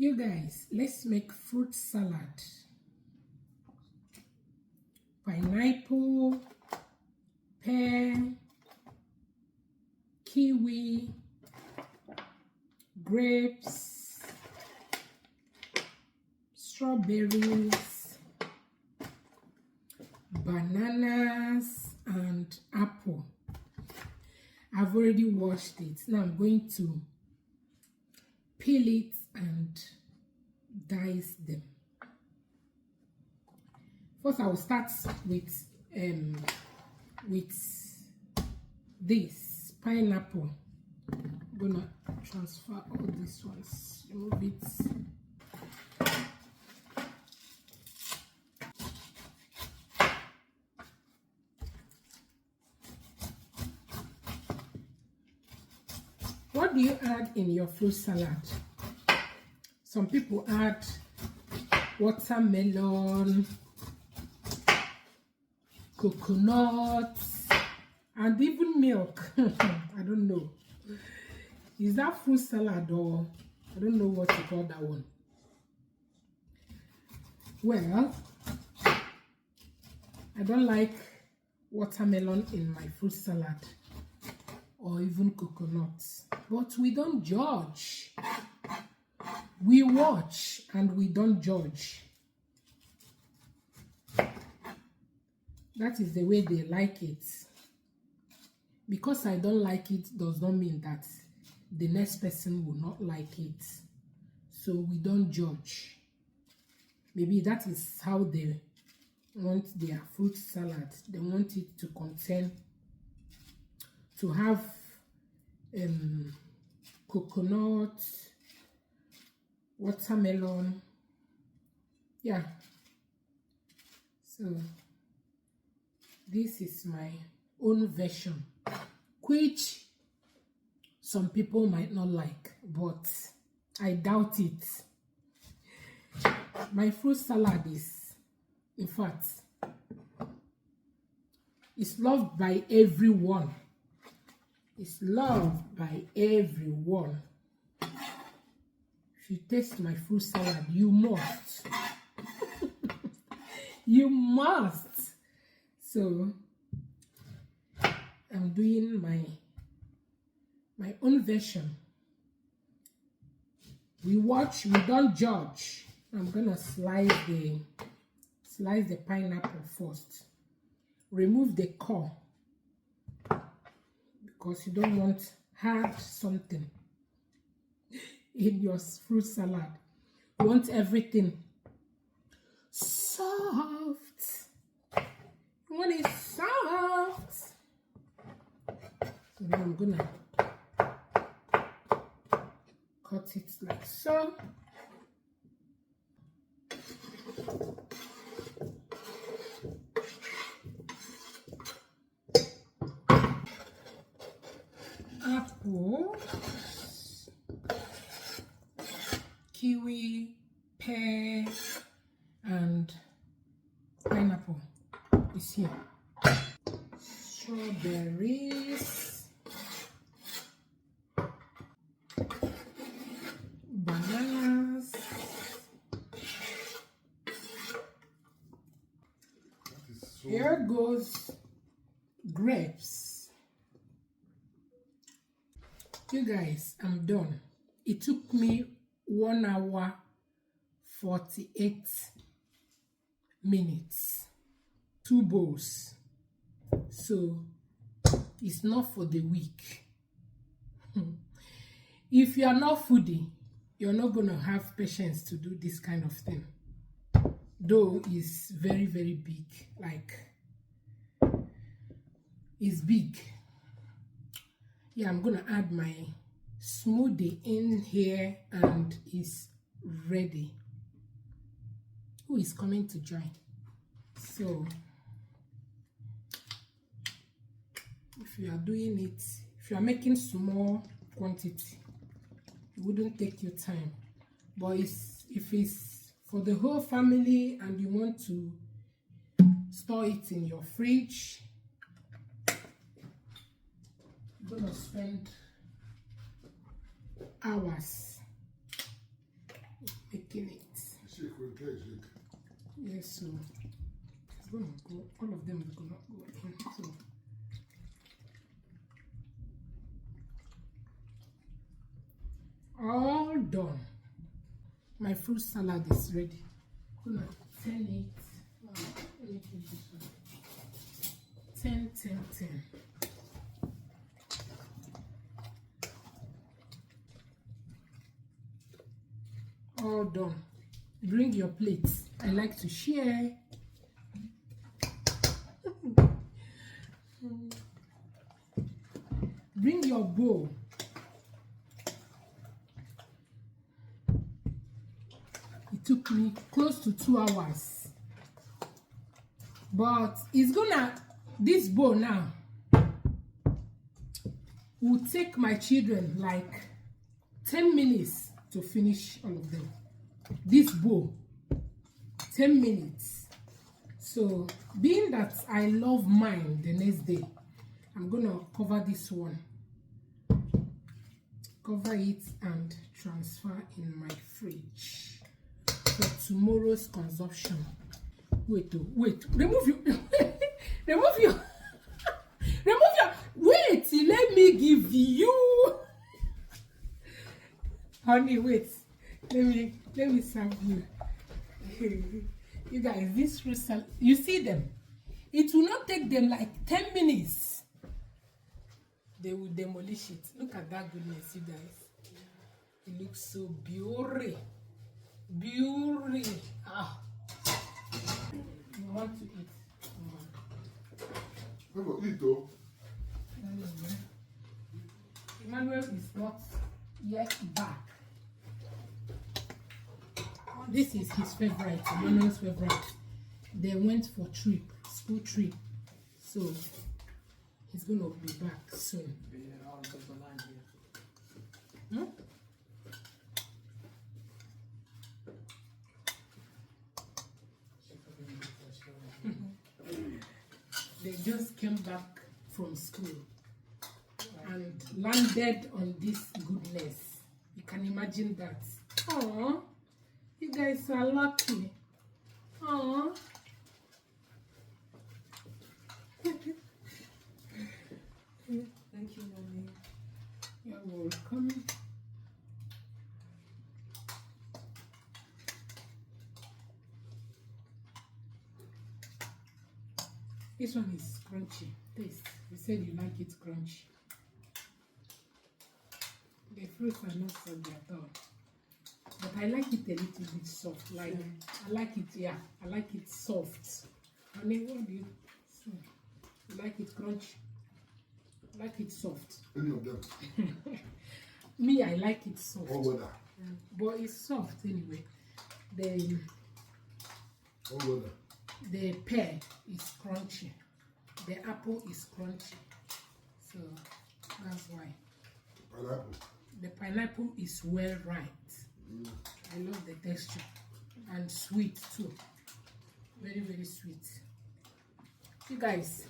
You guys, let's make fruit salad. Pineapple, pear, kiwi, grapes, strawberries, bananas, and apple. I've already washed it. Now I'm going to peel it and dice them. First, I will start with this pineapple. I'm gonna transfer all these ones. Remove it. What do you add in your fruit salad? Some people add watermelon, coconut, and even milk. I don't know. Is that fruit salad or I don't know what to call that one. Well, I don't like watermelon in my fruit salad or even coconut. But we don't judge. We watch and we don't judge. That is the way they like it. Because I don't like it does not mean that the next person will not like it. So we don't judge. Maybe that is how they want their fruit salad. They want it to contain, to have coconut, watermelon. Yeah. So this is my own version, which some people might not like, but I doubt it. My fruit salad is, in fact, it's loved by everyone. It's loved by everyone. If you taste my fruit salad, you must. You must. So I'm doing my own version. We watch, we don't judge. I'm gonna slice the pineapple first. Remove the core because you don't want hard something in your fruit salad. You want everything soft. You want it soft. So now I'm gonna cut it like so. Apple, kiwi, pear, and pineapple is here. Strawberries, bananas, here goes grapes. You guys, I'm done. It took me 1 hour 48 minutes. 2 bowls. So it's not for the weak. If you are not foodie, you're not gonna have patience to do this kind of thing. Though it's very, very big. Like, it's big. Yeah, I'm gonna add my smoothie in here and it's ready. Who is coming to join? So if you are doing it, if you are making small quantity, it wouldn't take you time. But if it's for the whole family and you want to store it in your fridge, you're gonna spend hours making it. Shake. Yes, so it's gonna go. All of them is gonna go in. So all done. My fruit salad is ready. I'm gonna turn it. Let me do this one. 10, 10, 10. All done. Bring your plates. I like to share. Bring your bowl. It took me close to 2 hours. But it's gonna, this bowl now will take my children like 10 minutes to finish all of them. This bowl, 10 minutes. So being that I love mine the next day, I'm gonna cover this one, cover it and transfer in my fridge for tomorrow's consumption. Wait, remove your remove your wait, let me give you, honey, wait, let me serve you. You guys, this fruit salad, you see them, it will not take them like 10 minutes. They will demolish it. Look at that goodness, you guys. It looks so beautiful. Ah, you want to eat? I'm gonna eat though. Emmanuel is not yet back. This is his favorite, Emmanuel's favorite. They went for school trip. So he's gonna be back soon. Hmm? They just came back from school and landed on this goodness. You can imagine that. Oh, you guys are lucky. Oh. Thank you, Mommy. You're welcome. This one is crunchy. Taste. You said you like it crunchy. The fruits are not soggy at all. But I like it a little bit soft. Like I like it, yeah. I like it soft. Honey, what do you say? You like it crunchy? I like it soft. Any of them. Me, I like it soft. All weather. But it's soft anyway. All weather. The pear is crunchy. The apple is crunchy. So that's why. Pineapple. The pineapple is well ripe. I love the texture. And sweet too. Very, very sweet. You guys,